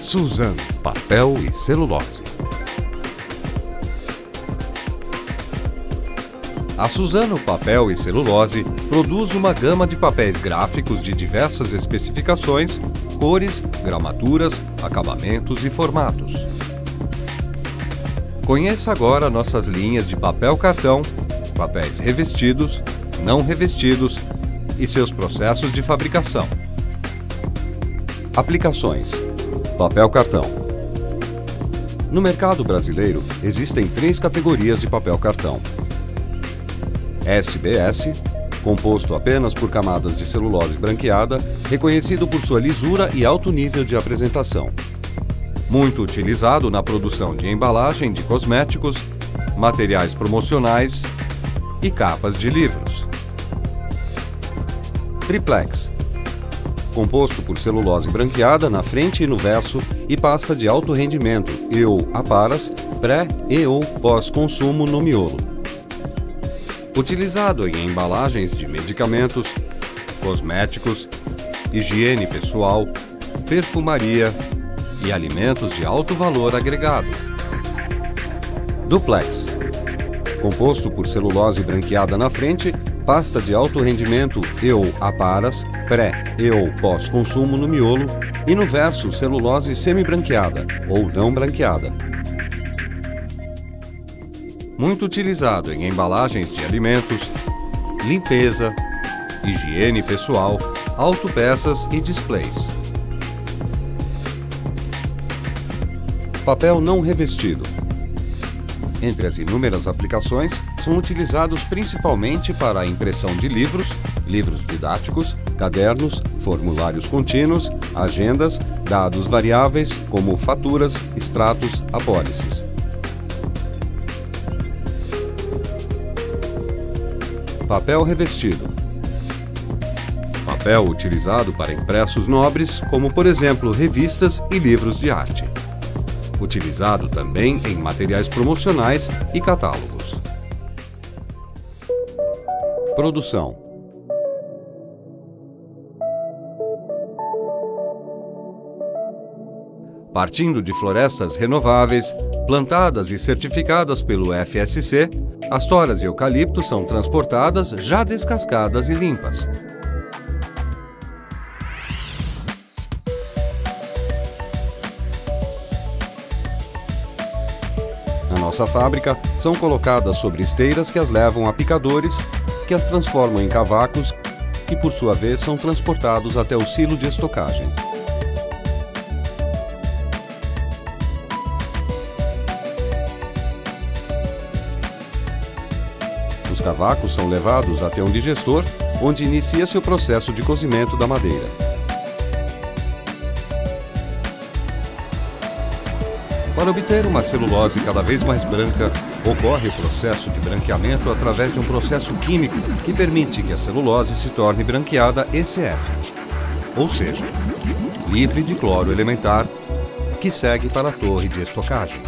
Suzano, papel e celulose. A Suzano Papel e Celulose produz uma gama de papéis gráficos de diversas especificações, cores, gramaturas, acabamentos e formatos. Conheça agora nossas linhas de papel cartão, papéis revestidos, não revestidos e seus processos de fabricação. Aplicações: papel cartão. No mercado brasileiro, existem 3 categorias de papel cartão. SBS, composto apenas por camadas de celulose branqueada, reconhecido por sua lisura e alto nível de apresentação. Muito utilizado na produção de embalagem de cosméticos, materiais promocionais e capas de livros. Triplex, composto por celulose branqueada na frente e no verso e pasta de alto rendimento e/ou aparas, pré- e/ou pós-consumo no miolo. Utilizado em embalagens de medicamentos, cosméticos, higiene pessoal, perfumaria e alimentos de alto valor agregado. Duplex, composto por celulose branqueada na frente, pasta de alto rendimento e/ou aparas, pré- e/ou pós-consumo no miolo e no verso celulose semi-branqueada ou não branqueada. Muito utilizado em embalagens de alimentos, limpeza, higiene pessoal, autopeças e displays. Papel não revestido. Entre as inúmeras aplicações, são utilizados principalmente para a impressão de livros, livros didáticos, cadernos, formulários contínuos, agendas, dados variáveis como faturas, extratos, apólices. Papel revestido. Papel utilizado para impressos nobres, como por exemplo revistas e livros de arte. Utilizado também em materiais promocionais e catálogos. Produção: partindo de florestas renováveis, plantadas e certificadas pelo FSC, as toras de eucalipto são transportadas já descascadas e limpas. Na nossa fábrica, são colocadas sobre esteiras que as levam a picadores, que as transformam em cavacos, que por sua vez são transportados até o silo de estocagem. Os cavacos são levados até um digestor, onde inicia-se o processo de cozimento da madeira. Para obter uma celulose cada vez mais branca, ocorre o processo de branqueamento através de um processo químico que permite que a celulose se torne branqueada ECF, ou seja, livre de cloro elementar, que segue para a torre de estocagem.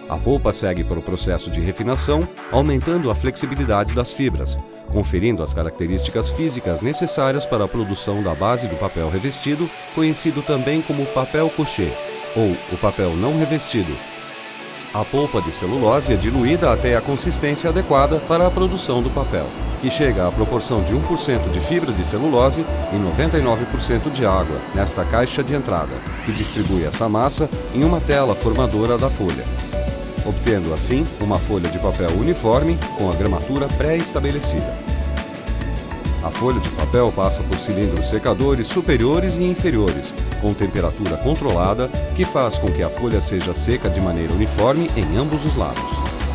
A polpa segue para o processo de refinação, aumentando a flexibilidade das fibras, conferindo as características físicas necessárias para a produção da base do papel revestido, conhecido também como papel couché, ou o papel não revestido. A polpa de celulose é diluída até a consistência adequada para a produção do papel, que chega à proporção de 1% de fibra de celulose e 99% de água nesta caixa de entrada, que distribui essa massa em uma tela formadora da folha, obtendo assim uma folha de papel uniforme com a gramatura pré-estabelecida. A folha de papel passa por cilindros secadores superiores e inferiores, com temperatura controlada, que faz com que a folha seja seca de maneira uniforme em ambos os lados.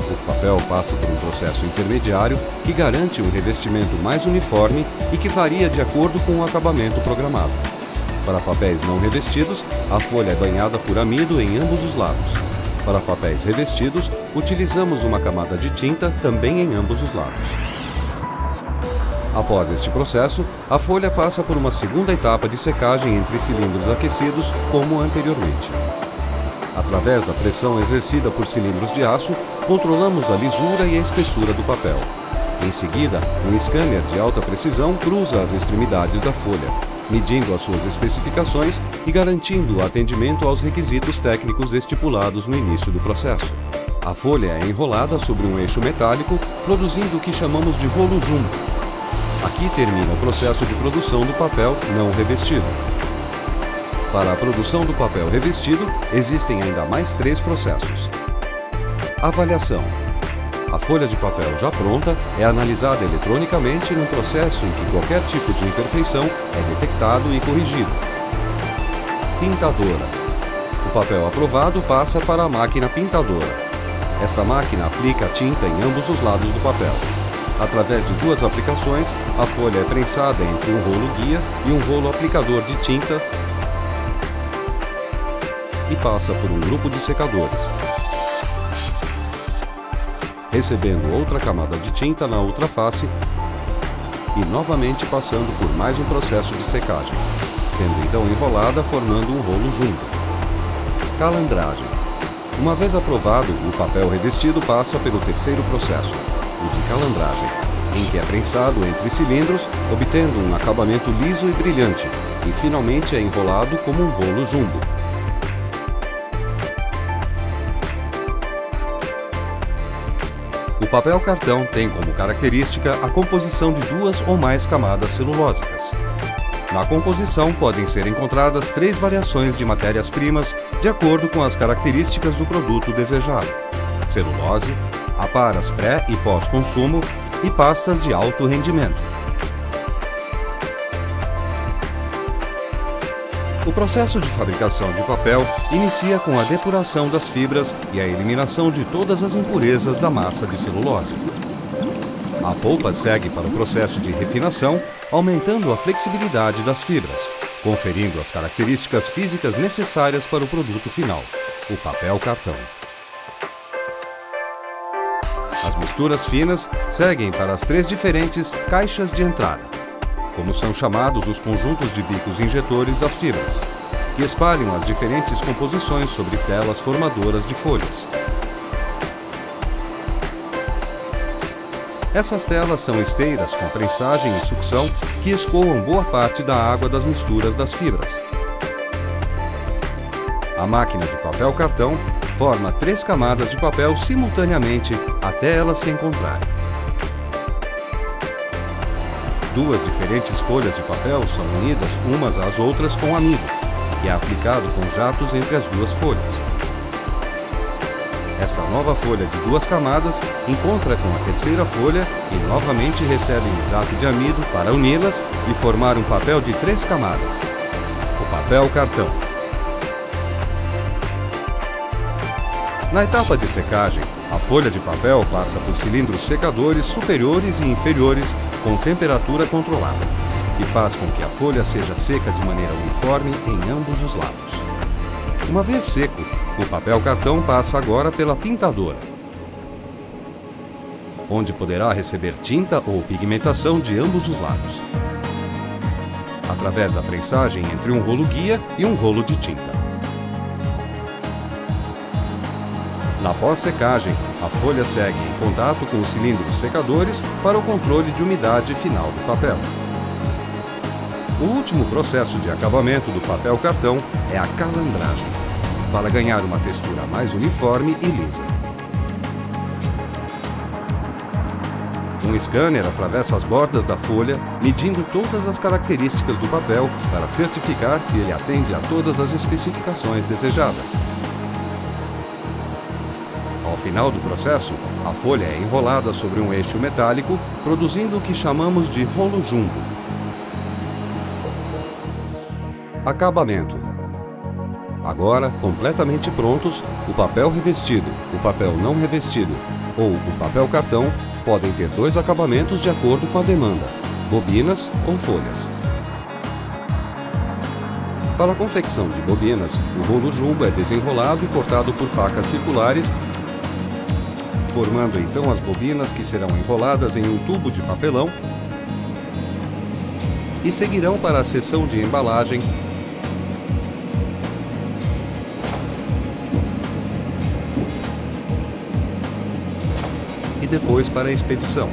O papel passa por um processo intermediário que garante um revestimento mais uniforme e que varia de acordo com o acabamento programado. Para papéis não revestidos, a folha é banhada por amido em ambos os lados. Para papéis revestidos, utilizamos uma camada de tinta também em ambos os lados. Após este processo, a folha passa por uma segunda etapa de secagem entre cilindros aquecidos, como anteriormente. Através da pressão exercida por cilindros de aço, controlamos a lisura e a espessura do papel. Em seguida, um scanner de alta precisão cruza as extremidades da folha, medindo as suas especificações e garantindo o atendimento aos requisitos técnicos estipulados no início do processo. A folha é enrolada sobre um eixo metálico, produzindo o que chamamos de rolo jumbo. Aqui termina o processo de produção do papel não revestido. Para a produção do papel revestido, existem ainda mais 3 processos. Avaliação. A folha de papel já pronta é analisada eletronicamente num processo em que qualquer tipo de imperfeição é detectado e corrigido. Pintadora. O papel aprovado passa para a máquina pintadora. Esta máquina aplica a tinta em ambos os lados do papel. Através de 2 aplicações, a folha é prensada entre um rolo guia e um rolo aplicador de tinta e passa por um grupo de secadores, recebendo outra camada de tinta na outra face e novamente passando por mais um processo de secagem, sendo então enrolada formando um rolo junto. Calandragem. Uma vez aprovado, o papel revestido passa pelo 3º processo, o de calandragem, em que é prensado entre cilindros, obtendo um acabamento liso e brilhante, e finalmente é enrolado como um rolo jumbo. O papel cartão tem como característica a composição de 2 ou mais camadas celulósicas. Na composição podem ser encontradas 3 variações de matérias-primas de acordo com as características do produto desejado: celulose, aparas pré- e pós-consumo e pastas de alto rendimento. O processo de fabricação de papel inicia com a depuração das fibras e a eliminação de todas as impurezas da massa de celulose. A polpa segue para o processo de refinação, aumentando a flexibilidade das fibras, conferindo as características físicas necessárias para o produto final, o papel cartão. As misturas finas seguem para as 3 diferentes caixas de entrada, como são chamados os conjuntos de bicos injetores das fibras, que espalham as diferentes composições sobre telas formadoras de folhas. Essas telas são esteiras com prensagem e sucção que escoam boa parte da água das misturas das fibras. A máquina de papel cartão forma 3 camadas de papel simultaneamente até elas se encontrarem. 2 diferentes folhas de papel são unidas umas às outras com amido e é aplicado com jatos entre as 2 folhas. Essa nova folha de 2 camadas encontra com a 3ª folha e novamente recebe um jato de amido para uni-las e formar um papel de 3 camadas, o papel cartão. Na etapa de secagem, a folha de papel passa por cilindros secadores superiores e inferiores com temperatura controlada, que faz com que a folha seja seca de maneira uniforme em ambos os lados. Uma vez seco, o papel cartão passa agora pela pintadora, onde poderá receber tinta ou pigmentação de ambos os lados, através da prensagem entre um rolo guia e um rolo de tinta. Na pós-secagem, a folha segue em contato com os cilindros secadores para o controle de umidade final do papel. O último processo de acabamento do papel cartão é a calandragem, para ganhar uma textura mais uniforme e lisa. Um scanner atravessa as bordas da folha, medindo todas as características do papel para certificar se ele atende a todas as especificações desejadas. Ao final do processo, a folha é enrolada sobre um eixo metálico, produzindo o que chamamos de rolo jumbo. Acabamento. Agora, completamente prontos, o papel revestido, o papel não revestido ou o papel cartão podem ter 2 acabamentos de acordo com a demanda, bobinas ou folhas. Para a confecção de bobinas, o rolo jumbo é desenrolado e cortado por facas circulares, formando então as bobinas que serão enroladas em um tubo de papelão e seguirão para a seção de embalagem, e depois para a expedição.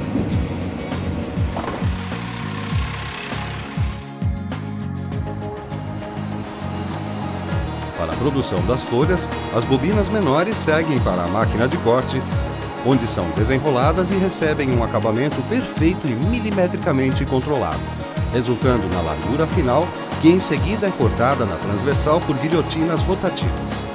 produção das folhas, as bobinas menores seguem para a máquina de corte, onde são desenroladas e recebem um acabamento perfeito e milimetricamente controlado, resultando na largura final, que em seguida é cortada na transversal por guilhotinas rotativas.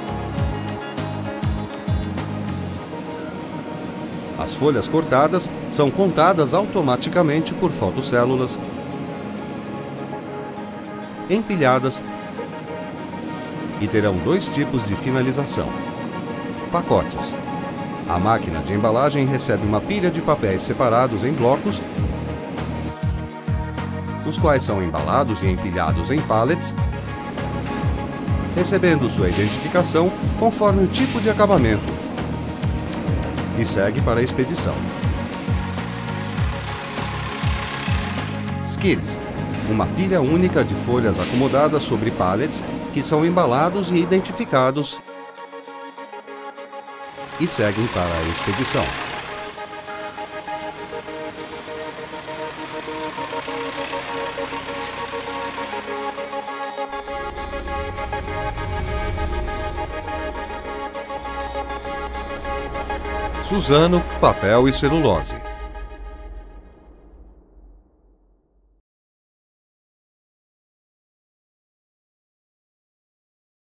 As folhas cortadas são contadas automaticamente por fotocélulas, empilhadas e terão dois tipos de finalização. Pacotes. A máquina de embalagem recebe uma pilha de papéis separados em blocos, os quais são embalados e empilhados em pallets, recebendo sua identificação conforme o tipo de acabamento, e segue para a expedição. Skids. Uma pilha única de folhas acomodadas sobre pallets que são embalados e identificados e seguem para a expedição. Suzano, papel e celulose.